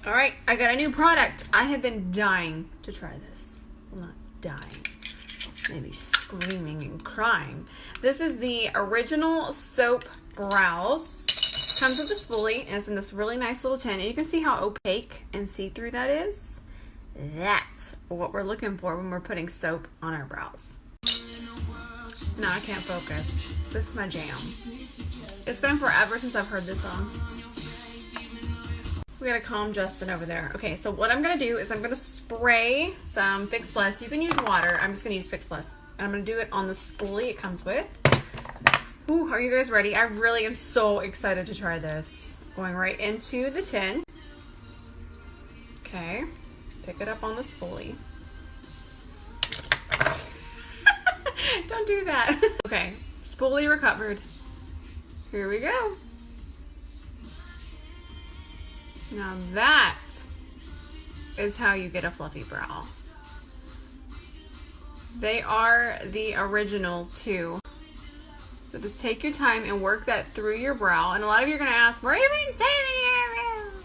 All right, I got a new product. I have been dying to try this. Well, not dying, maybe screaming and crying. This is the Original Soap Brows. Comes with a spoolie, and it's in this really nice little tin. And you can see how opaque and see-through that is. That's what we're looking for when we're putting soap on our brows. No, I can't focus. This is my jam. It's been forever since I've heard this song. We gotta calm Justin over there. Okay, so what I'm gonna do is I'm gonna spray some Fix Plus. You can use water. I'm just gonna use Fix Plus. And I'm gonna do it on the spoolie it comes with. Ooh, are you guys ready? I really am so excited to try this. Going right into the tin. Okay, pick it up on the spoolie. Don't do that. Okay, spoolie recovered. Here we go. Now that is how you get a fluffy brow. They are the original too. So just take your time and work that through your brow. And a lot of you are going to ask, where have you been saving your brow?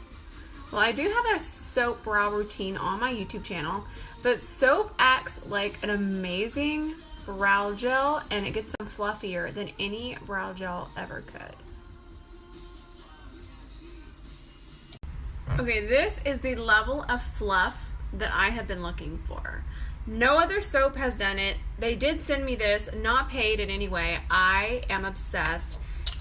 Well, I do have a soap brow routine on my YouTube channel, but soap acts like an amazing brow gel, and it gets them fluffier than any brow gel ever could. Okay, this is the level of fluff that I have been looking for. No other soap has done it. They did send me this, not paid in any way. I am obsessed.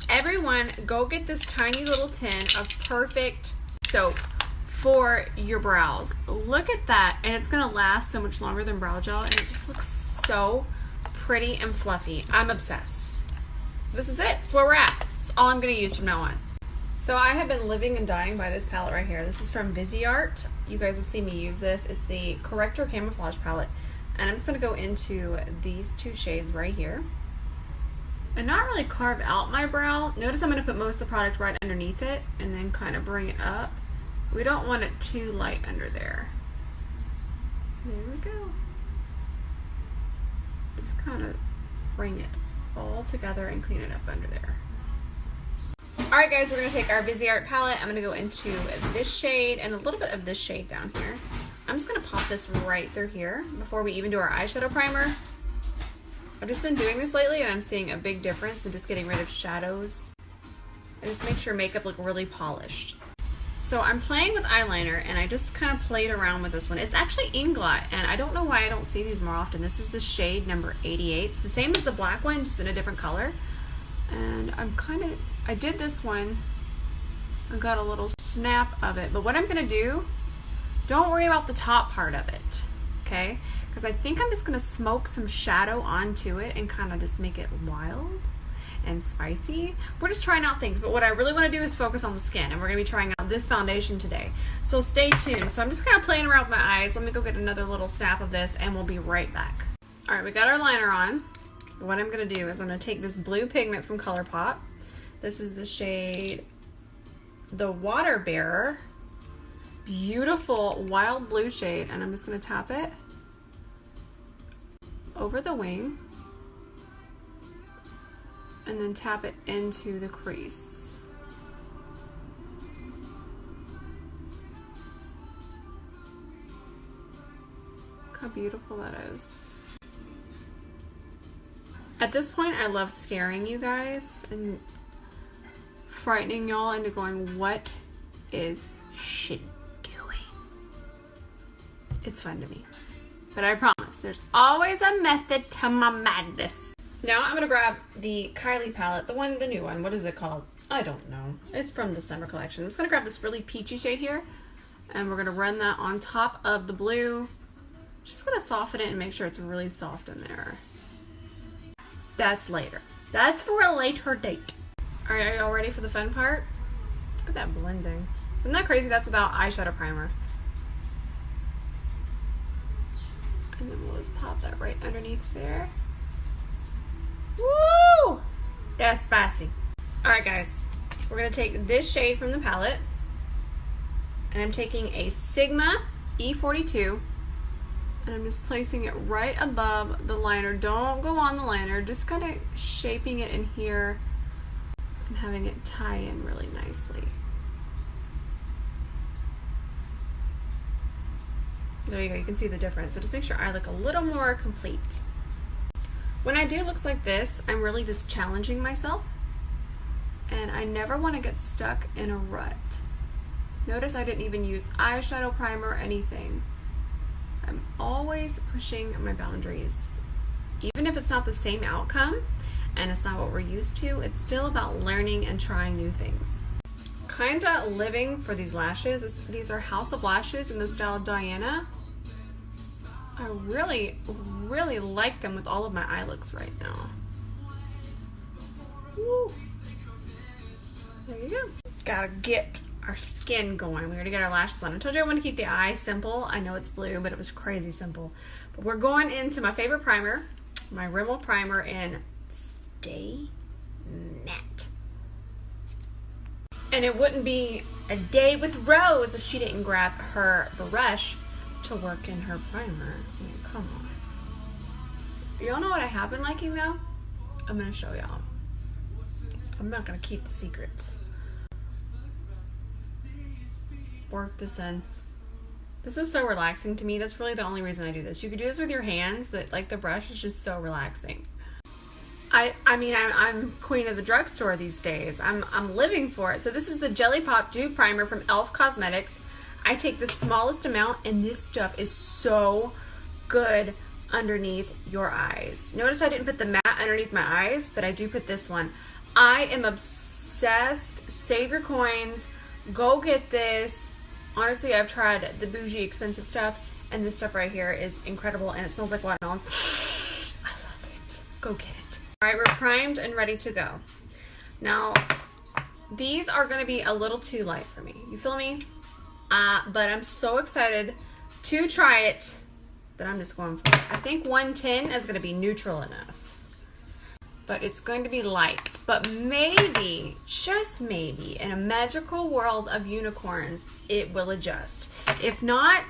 Everyone, go get this tiny little tin of perfect soap for your brows. Look at that, and it's gonna last so much longer than brow gel, and it just looks so pretty and fluffy. I'm obsessed. This is it. It's where we're at. It's all I'm gonna use from now on. So I have been living and dying by this palette right here. This is from Viseart. You guys have seen me use this. It's the Corrector Camouflage palette. And I'm just gonna go into these two shades right here. And not really carve out my brow. Notice I'm gonna put most of the product right underneath it and then kind of bring it up. We don't want it too light under there. There we go. Just kind of bring it all together and clean it up under there. Alright guys, we're going to take our Viseart palette. I'm going to go into this shade and a little bit of this shade down here. I'm just going to pop this right through here before we even do our eyeshadow primer. I've just been doing this lately and I'm seeing a big difference in just getting rid of shadows. And just make sure makeup look really polished. So I'm playing with eyeliner and I just kind of played around with this one. It's actually Inglot and I don't know why I don't see these more often. This is the shade number 88. It's the same as the black one, just in a different color. And I did this one, I got a little snap of it, but what I'm gonna do, don't worry about the top part of it, okay? Because I think I'm just gonna smoke some shadow onto it and kind of just make it wild and spicy. We're just trying out things, but what I really wanna do is focus on the skin, and we're gonna be trying out this foundation today. So stay tuned. So I'm just kind of playing around with my eyes. Let me go get another little snap of this and we'll be right back. All right, we got our liner on. What I'm gonna do is I'm gonna take this blue pigment from ColourPop. This is the shade, the Water Bearer. Beautiful wild blue shade, and I'm just gonna tap it over the wing and then tap it into the crease. Look how beautiful that is. At this point, I love scaring you guys and frightening y'all into going, what is she doing? It's fun to me. But I promise, there's always a method to my madness. Now I'm gonna grab the Kylie palette, the new one. What is it called? I don't know. It's from the summer collection. I'm just gonna grab this really peachy shade here, and we're gonna run that on top of the blue. Just gonna soften it and make sure it's really soft in there. That's later. That's for a later date. All right, are y'all ready for the fun part? Look at that blending. Isn't that crazy? That's without eyeshadow primer. And then we'll just pop that right underneath there. Woo! That's spicy. All right, guys. We're gonna take this shade from the palette, and I'm taking a Sigma E42. And I'm just placing it right above the liner. Don't go on the liner, just kind of shaping it in here and having it tie in really nicely. There you go, you can see the difference. It just makes your eye look a little more complete. When I do looks like this, I'm really just challenging myself, and I never want to get stuck in a rut. Notice I didn't even use eyeshadow primer or anything. I'm always pushing my boundaries. Even if it's not the same outcome and it's not what we're used to, it's still about learning and trying new things. Kinda living for these lashes. These are House of Lashes in the style Diana. I really, really like them with all of my eye looks right now. Woo. There you go. Gotta get our skin going. We gotta get our lashes on. I told you I want to keep the eye simple. I know it's blue, but it was crazy simple. But we're going into my favorite primer, my Rimmel primer in Stay Matte. And it wouldn't be a day with Rose if she didn't grab her brush to work in her primer. I mean, come on. Y'all know what I have been liking though? I'm gonna show y'all. I'm not gonna keep the secrets. Work this in. This is so relaxing to me. That's really the only reason I do this. You could do this with your hands, but like the brush is just so relaxing. I mean, I'm queen of the drugstore these days. I'm living for it. So this is the Jelly Pop Dew Primer from e.l.f. Cosmetics. I take the smallest amount, and this stuff is so good underneath your eyes. Notice I didn't put the matte underneath my eyes, but I do put this one. I am obsessed. Save your coins. Go get this. Honestly, I've tried the bougie expensive stuff, and this stuff right here is incredible, and it smells like watermelons. I love it. Go get it. All right, we're primed and ready to go. Now, these are going to be a little too light for me. You feel me? But I'm so excited to try it that I'm just going for it. I think 110 is going to be neutral enough. But it's going to be lights. But maybe, just maybe, in a magical world of unicorns, it will adjust. If not,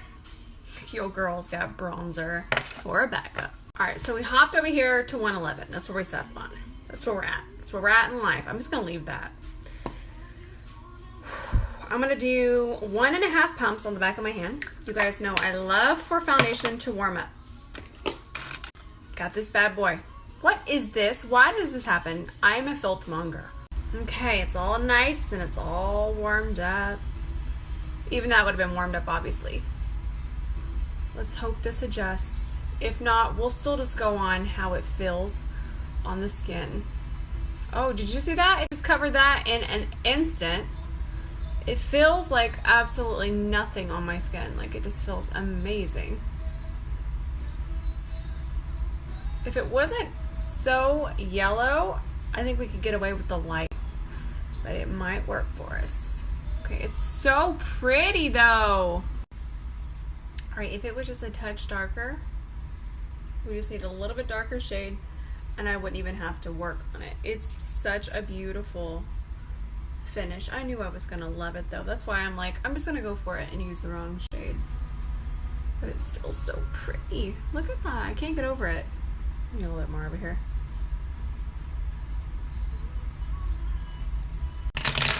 your girl's got bronzer for a backup. All right, so we hopped over here to 111. That's where we settled on. That's where we're at. That's where we're at in life. I'm just gonna leave that. I'm gonna do 1.5 pumps on the back of my hand. You guys know I love for foundation to warm up. Got this bad boy. What is this? Why does this happen? I am a filth monger. Okay, it's all nice and it's all warmed up. Even that would have been warmed up, obviously. Let's hope this adjusts. If not, we'll still just go on how it feels on the skin. Oh, did you see that? It just covered that in an instant. It feels like absolutely nothing on my skin. Like it just feels amazing. If it wasn't so yellow, I think we could get away with the light, but it might work for us. Okay, it's so pretty though. All right, if it was just a touch darker, we just need a little bit darker shade and I wouldn't even have to work on it. It's such a beautiful finish. I knew I was gonna love it though. That's why I'm like, I'm just gonna go for it and use the wrong shade. But it's still so pretty. Look at that, I can't get over it. A little bit more over here.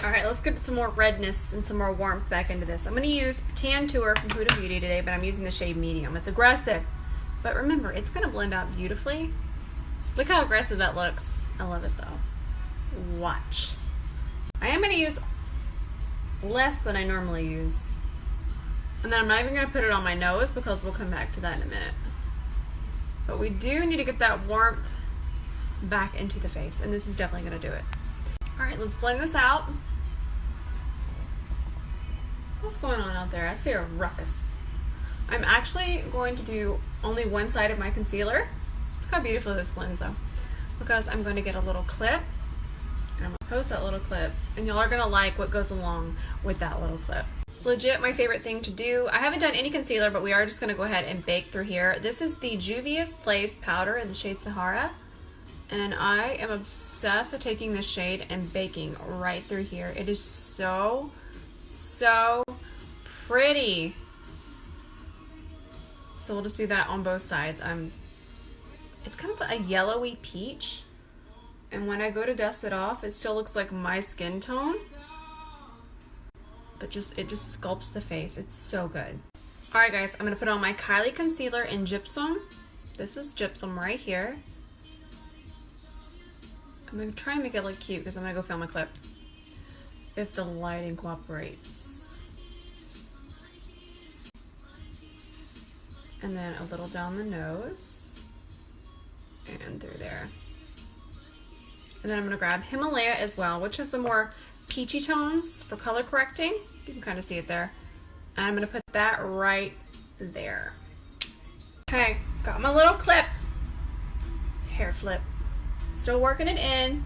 All right, let's get some more redness and some more warmth back into this. I'm gonna use Tan Tour from Huda Beauty today, but I'm using the shade medium. It's aggressive, but remember, it's gonna blend out beautifully. Look how aggressive that looks. I love it though. Watch. I am gonna use less than I normally use. And then I'm not even gonna put it on my nose because we'll come back to that in a minute. But we do need to get that warmth back into the face, and this is definitely gonna do it. All right, let's blend this out. What's going on out there? I see a ruckus. I'm actually going to do only one side of my concealer. Look how beautiful this blends though. Because I'm going to get a little clip, and I'm gonna post that little clip, and y'all are gonna like what goes along with that little clip. Legit my favorite thing to do. I haven't done any concealer, but we are just gonna go ahead and bake through here. This is the Juvia's Place powder in the shade Sahara. And I am obsessed with taking this shade and baking right through here. It is so, so pretty. So we'll just do that on both sides. It's kind of a yellowy peach. And when I go to dust it off, it still looks like my skin tone. But it just sculpts the face. It's so good. Alright guys, I'm going to put on my Kylie concealer in Gypsum. This is Gypsum right here. I'm going to try and make it look cute because I'm going to go film a clip. If the lighting cooperates. And then a little down the nose. And through there. And then I'm going to grab Himalaya as well, which has the more peachy tones for color correcting. You can kind of see it there. And I'm going to put that right there. Okay, got my little clip. Hair flip. Still working it in.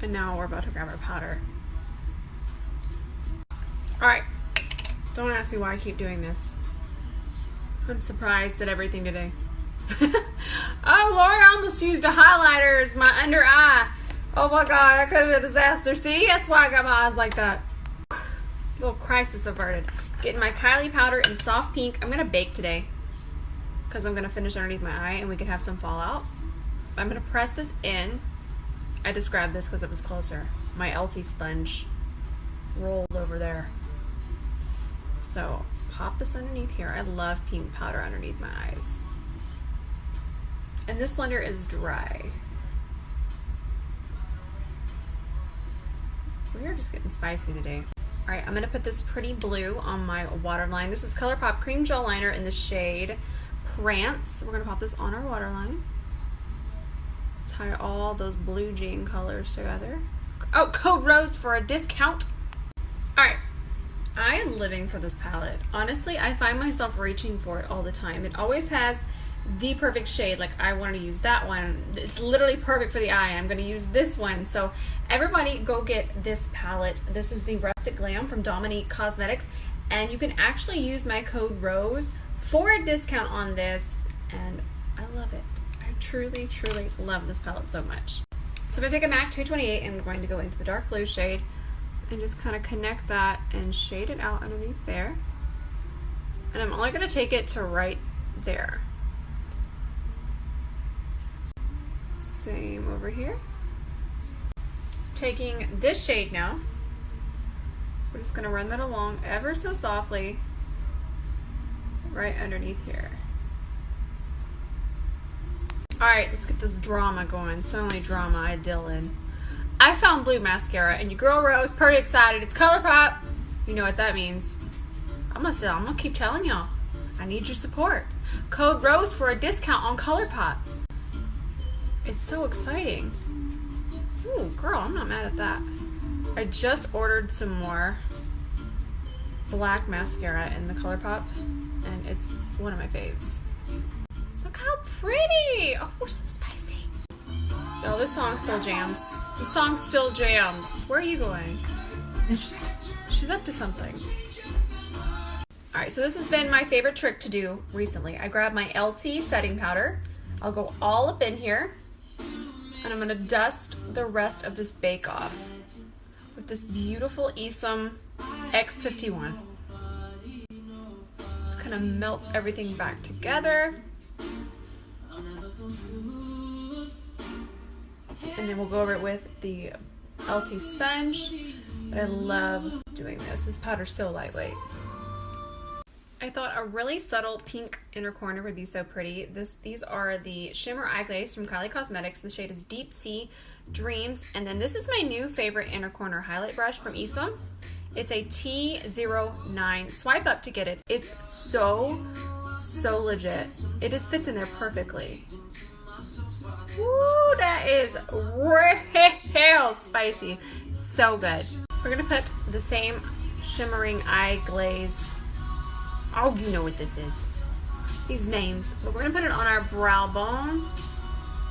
And now we're about to grab our powder. Alright, don't ask me why I keep doing this. I'm surprised at everything today. Oh Lord, I almost used a highlighter as my under eye. Oh my God, that could have been a disaster. See, that's why I got my eyes like that. Little crisis averted. Getting my Kylie powder in soft pink. I'm gonna bake today because I'm gonna finish underneath my eye and we could have some fallout. I'm gonna press this in. I just grabbed this because it was closer. My LT sponge rolled over there. So pop this underneath here. I love pink powder underneath my eyes. And this blender is dry. We are just getting spicy today. All right, I'm gonna put this pretty blue on my waterline. This is ColourPop Cream Gel Liner in the shade Prance. We're gonna pop this on our waterline. Tie all those blue jean colors together. Oh, code ROSE for a discount. All right, I am living for this palette. Honestly, I find myself reaching for it all the time. It always has the perfect shade. Like, I want to use that one. It's literally perfect for the eye. I'm going to use this one. So everybody go get this palette. This is the Rustic Glam from Dominique Cosmetics, and you can actually use my code ROSE for a discount on this, and I love it. I truly, truly love this palette so much. So I'm going to take a MAC 228 and I'm going to go into the dark blue shade and just kind of connect that and shade it out underneath there. And I'm only going to take it to right there. Same over here. Taking this shade now, we're just going to run that along ever so softly right underneath here. Alright, let's get this drama going. So many drama, I Dylan. I found blue mascara and your girl Rose, pretty excited. It's ColourPop. You know what that means. I'm gonna keep telling y'all. I need your support. Code ROSE for a discount on ColourPop. It's so exciting. Ooh, girl, I'm not mad at that. I just ordered some more black mascara in the ColourPop, and it's one of my faves. Look how pretty! Oh, we're so spicy. Oh, this song still jams. The song still jams. Where are you going? She's up to something. Alright, so this has been my favorite trick to do recently. I grabbed my LT setting powder. I'll go all up in here, and I'm going to dust the rest of this bake off with this beautiful Esom X51. Just kind of melt everything back together. And then we'll go over it with the LT sponge. But I love doing this. This powder's so lightweight. I thought a really subtle pink inner corner would be so pretty. These are the Shimmer Eye Glaze from Kylie Cosmetics. The shade is Deep Sea Dreams. And then this is my new favorite inner corner highlight brush from Esom. It's a T09. Swipe up to get it. It's so legit. It just fits in there perfectly. Woo, that is real spicy. So good. We're gonna put the same shimmering eye glaze. Oh, you know what this is. These names. But we're gonna put it on our brow bone,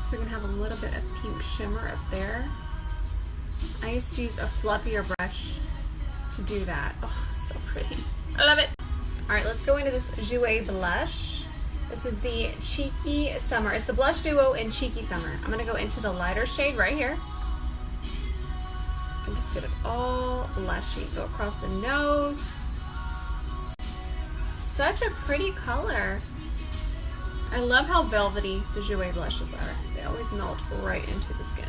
so we can have a little bit of pink shimmer up there. I used to use a fluffier brush to do that. Oh, so pretty. I love it. All right, let's go into this Jouer blush. This is the Cheeky Summer. It's the blush duo in Cheeky Summer. I'm gonna go into the lighter shade right here. And just get it all blushy. Go across the nose. Such a pretty color. I love how velvety the Jouer blushes are. They always melt right into the skin.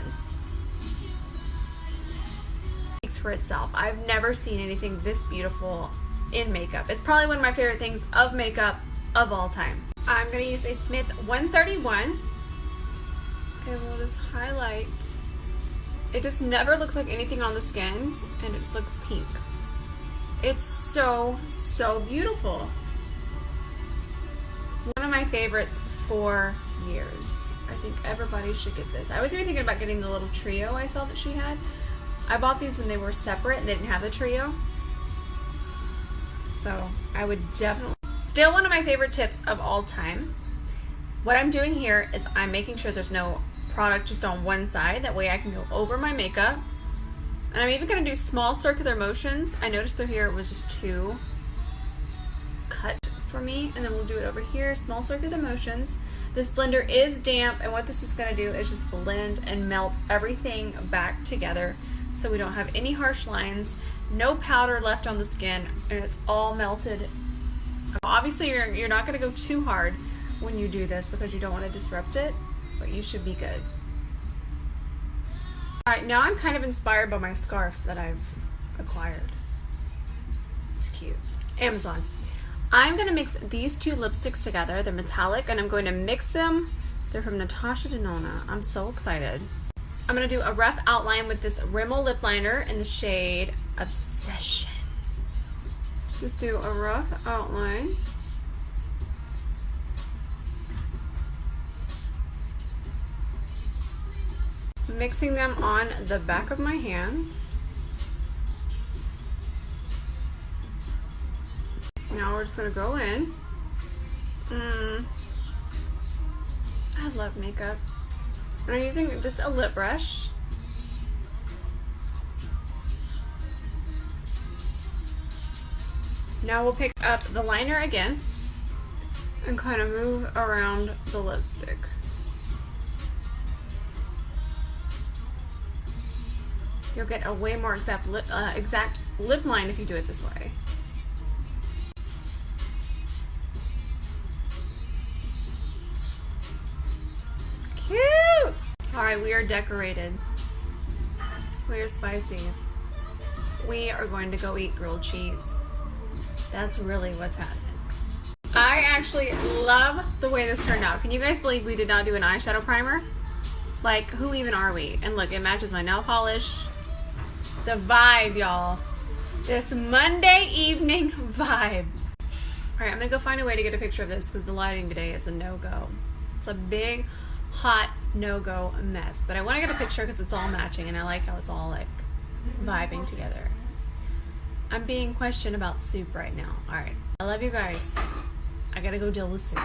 Speaks for itself. I've never seen anything this beautiful in makeup. It's probably one of my favorite things of makeup of all time. I'm gonna use a Smith 131 and we'll just highlight. It just never looks like anything on the skin and it just looks pink. It's so, so beautiful. One of my favorites for years. I think everybody should get this. I was even thinking about getting the little trio I saw that she had. I bought these when they were separate and they didn't have the trio. So I would definitely. Still one of my favorite tips of all time. What I'm doing here is I'm making sure there's no product just on one side. That way I can go over my makeup. And I'm even going to do small circular motions. I noticed through here it was just too cut for me. And then we'll do it over here, small circular motions. This blender is damp, and what this is going to do is just blend and melt everything back together so we don't have any harsh lines, no powder left on the skin, and it's all melted. Obviously you're not going to go too hard when you do this because you don't want to disrupt it, but you should be good. Alright, now I'm kind of inspired by my scarf that I've acquired. It's cute. Amazon. I'm going to mix these two lipsticks together. They're metallic, and I'm going to mix them. They're from Natasha Denona. I'm so excited. I'm going to do a rough outline with this Rimmel lip liner in the shade Obsession. Just do a rough outline. Mixing them on the back of my hands. Now we're just going to go in. I love makeup. And I'm using just a lip brush. Now we'll pick up the liner again and kind of move around the lipstick. You'll get a way more exact lip line if you do it this way. Cute! Alright, we are decorated. We are spicy. We are going to go eat grilled cheese. That's really what's happening. I actually love the way this turned out. Can you guys believe we did not do an eyeshadow primer? Like, who even are we? And look, it matches my nail polish. The vibe, y'all. This Monday evening vibe. Alright, I'm gonna go find a way to get a picture of this because the lighting today is a no-go. It's a big, hot, no-go mess. But I want to get a picture because it's all matching and I like how it's all like vibing together. I'm being questioned about soup right now. Alright, I love you guys. I gotta go deal with soup.